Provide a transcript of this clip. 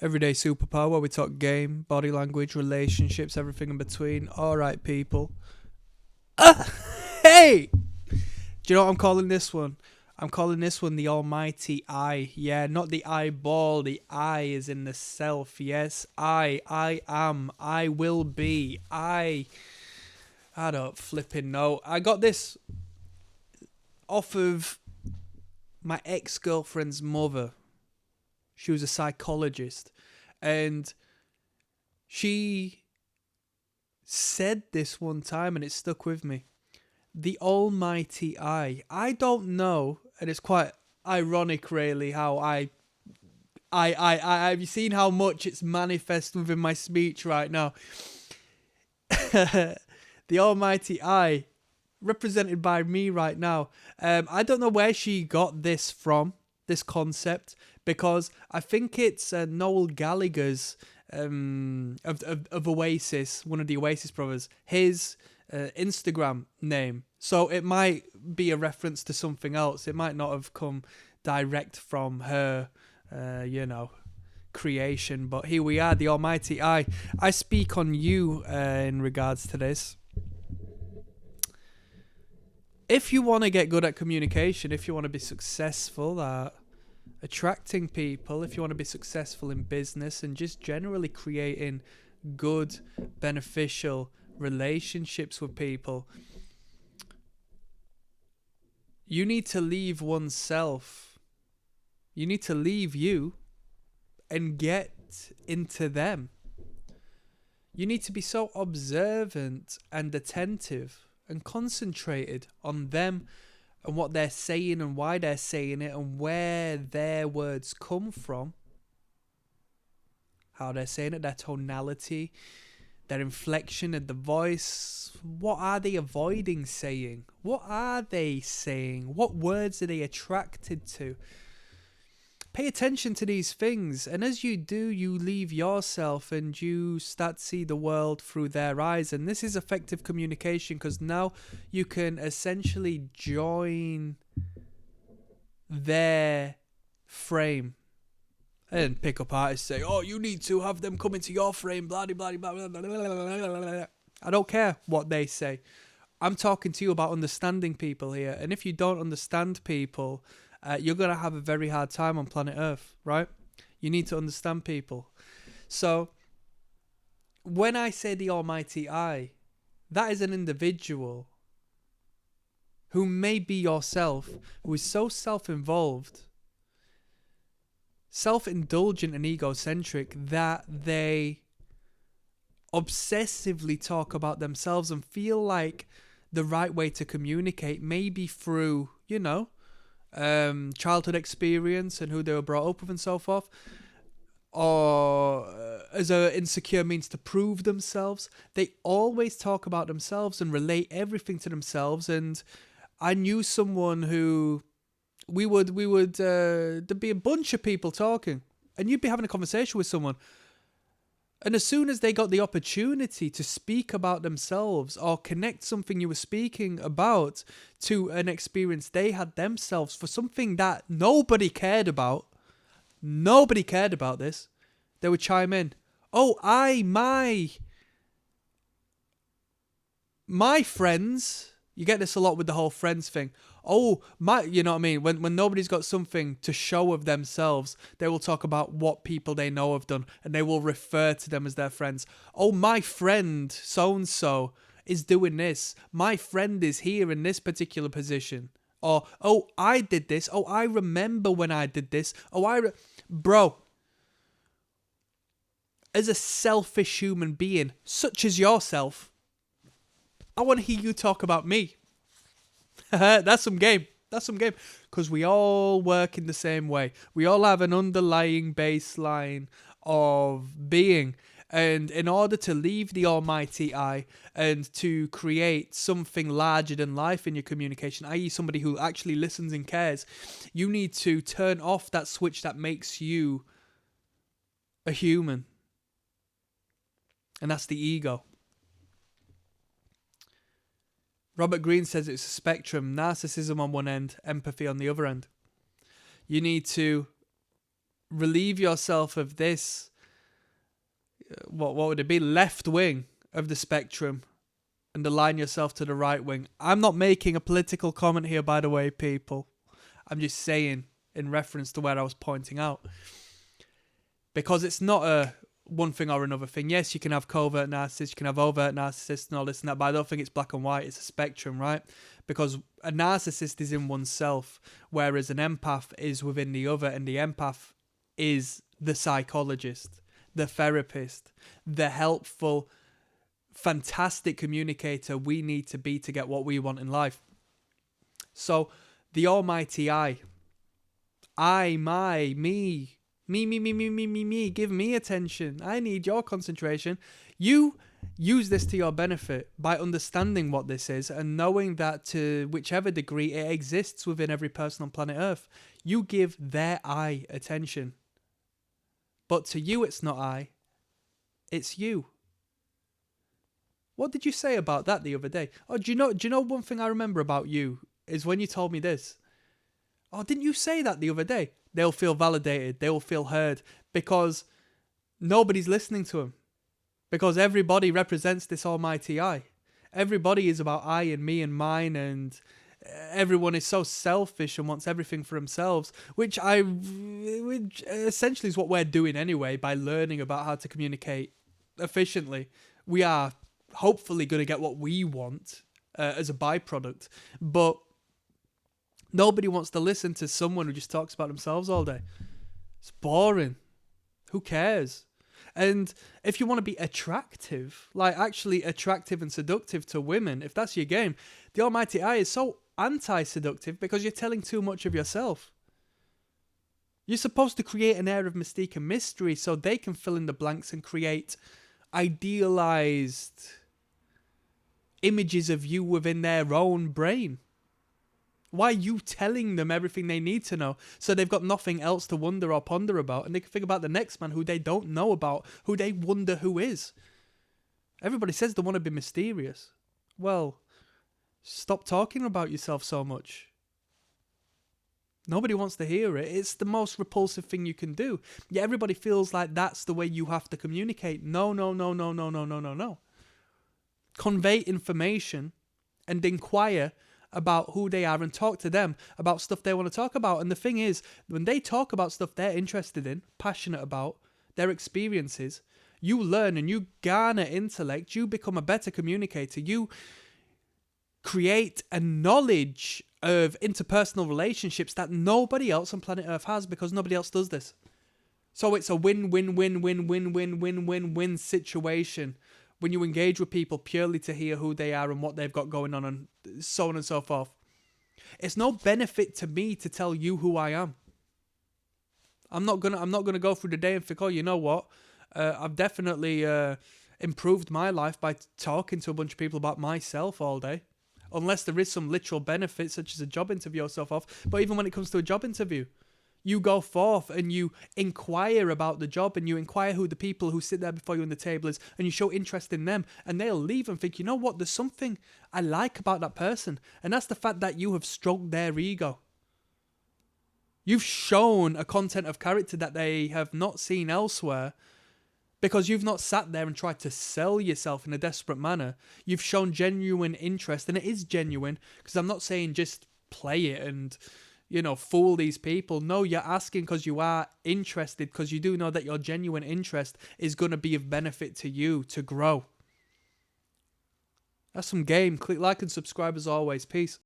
Everyday superpower where we talk game, body language, relationships, everything in between. Alright, people. Hey! Do you know what I'm calling this one? I'm calling this one the almighty I. Yeah, not the eyeball. The I is in the self. Yes, I am. I will be. I don't flipping know. I got this off of my ex-girlfriend's mother. She was a psychologist. And she said this one time and it stuck with me. The almighty I. I don't know, and it's quite ironic really how have you seen how much it's manifest within my speech right now? The almighty I, represented by me right now. I don't know where she got this from, this concept, because I think it's Noel Gallagher's of Oasis, one of the Oasis brothers, his Instagram name. So it might be a reference to something else. It might not have come direct from her, creation. But here we are, the almighty I. I speak on you in regards to this. If you want to get good at communication, if you want to be successful at attracting people, if you want to be successful in business and just generally creating good, beneficial relationships with people, you need to leave oneself. You need to leave you and get into them. You need to be so observant and attentive and concentrated on them and what they're saying and why they're saying it and where their words come from, how they're saying it, their tonality, their inflection of the voice. What are they avoiding saying? What are they saying? What words are they attracted to? Pay attention to these things, and as you do, you leave yourself and you start to see the world through their eyes. And this is effective communication, because now you can essentially join their frame. And pickup artists say, oh, you need to have them come into your frame, blah, blah, blah, blah, blah, blah, blah. I don't care what they say. I'm talking to you about understanding people here. And if you don't understand people, you're going to have a very hard time on planet Earth, right? You need to understand people. So when I say the almighty I, that is an individual who may be yourself, who is so self-involved, self-indulgent and egocentric that they obsessively talk about themselves and feel like the right way to communicate may be through, childhood experience and who they were brought up with and so forth, or as an insecure means to prove themselves. They always talk about themselves and relate everything to themselves. And I knew someone who there'd be a bunch of people talking and you'd be having a conversation with someone, and as soon as they got the opportunity to speak about themselves or connect something you were speaking about to an experience they had themselves for something that nobody cared about this, they would chime in. Oh, my friends. You get this a lot with the whole friends thing. Oh, you know what I mean? When nobody's got something to show of themselves, they will talk about what people they know have done, and they will refer to them as their friends. Oh, my friend so-and-so is doing this. My friend is here in this particular position. Or, oh, I did this. Oh, I remember when I did this. Oh, Bro, as a selfish human being, such as yourself, I want to hear you talk about me. That's some game. Because we all work in the same way. We all have an underlying baseline of being. And in order to leave the almighty I and to create something larger than life in your communication, i.e. somebody who actually listens and cares, you need to turn off that switch that makes you a human. And that's the ego. Robert Greene says it's a spectrum, narcissism on one end, empathy on the other end. You need to relieve yourself of this, what would it be, left wing of the spectrum, and align yourself to the right wing. I'm not making a political comment here, by the way, people. I'm just saying in reference to where I was pointing out. Because it's not a one thing or another thing. Yes, you can have covert narcissists, you can have overt narcissists and all this and that, but I don't think it's black and white. It's a spectrum, right? Because a narcissist is in oneself, whereas an empath is within the other, and the empath is the psychologist, the therapist, the helpful, fantastic communicator we need to be to get what we want in life. So the almighty I, me, give me attention. I need your concentration. You use this to your benefit by understanding what this is and knowing that to whichever degree it exists within every person on planet Earth, you give their I attention. But to you, it's not I, it's you. What did you say about that the other day? Oh, do you know one thing I remember about you is when you told me this. Oh, didn't you say that the other day? They'll feel validated. They will feel heard because nobody's listening to them. Because everybody represents this almighty I. Everybody is about I and me and mine, and everyone is so selfish and wants everything for themselves, which essentially is what we're doing anyway by learning about how to communicate efficiently. We are hopefully going to get what we want as a byproduct, but nobody wants to listen to someone who just talks about themselves all day. It's boring. Who cares? And if you want to be attractive, like actually attractive and seductive to women, if that's your game, the almighty I is so anti-seductive because you're telling too much of yourself. You're supposed to create an air of mystique and mystery so they can fill in the blanks and create idealized images of you within their own brain. Why are you telling them everything they need to know so they've got nothing else to wonder or ponder about, and they can think about the next man who they don't know about, who they wonder who is? Everybody says they want to be mysterious. Well, stop talking about yourself so much. Nobody wants to hear it. It's the most repulsive thing you can do. Yet everybody feels like that's the way you have to communicate. No. Convey information and inquire about who they are and talk to them about stuff they want to talk about. And the thing is, when they talk about stuff they're interested in, passionate about, their experiences, you learn and you garner intellect, you become a better communicator, you create a knowledge of interpersonal relationships that nobody else on planet Earth has because nobody else does this. So it's a win-win-win-win-win-win-win-win situation when you engage with people purely to hear who they are and what they've got going on and so on and so forth. It's no benefit to me to tell you who I am. I'm not gonna go through the day and think, oh, you know what? I've definitely improved my life by talking to a bunch of people about myself all day. Unless there is some literal benefit, such as a job interview or so forth. But even when it comes to a job interview, you go forth and you inquire about the job and you inquire who the people who sit there before you on the table is, and you show interest in them, and they'll leave and think, you know what, there's something I like about that person, and that's the fact that you have stroked their ego. You've shown a content of character that they have not seen elsewhere because you've not sat there and tried to sell yourself in a desperate manner. You've shown genuine interest, and it is genuine, because I'm not saying just play it and fool these people. No, you're asking because you are interested, because you do know that your genuine interest is going to be of benefit to you to grow. That's some game. Click like and subscribe as always. Peace.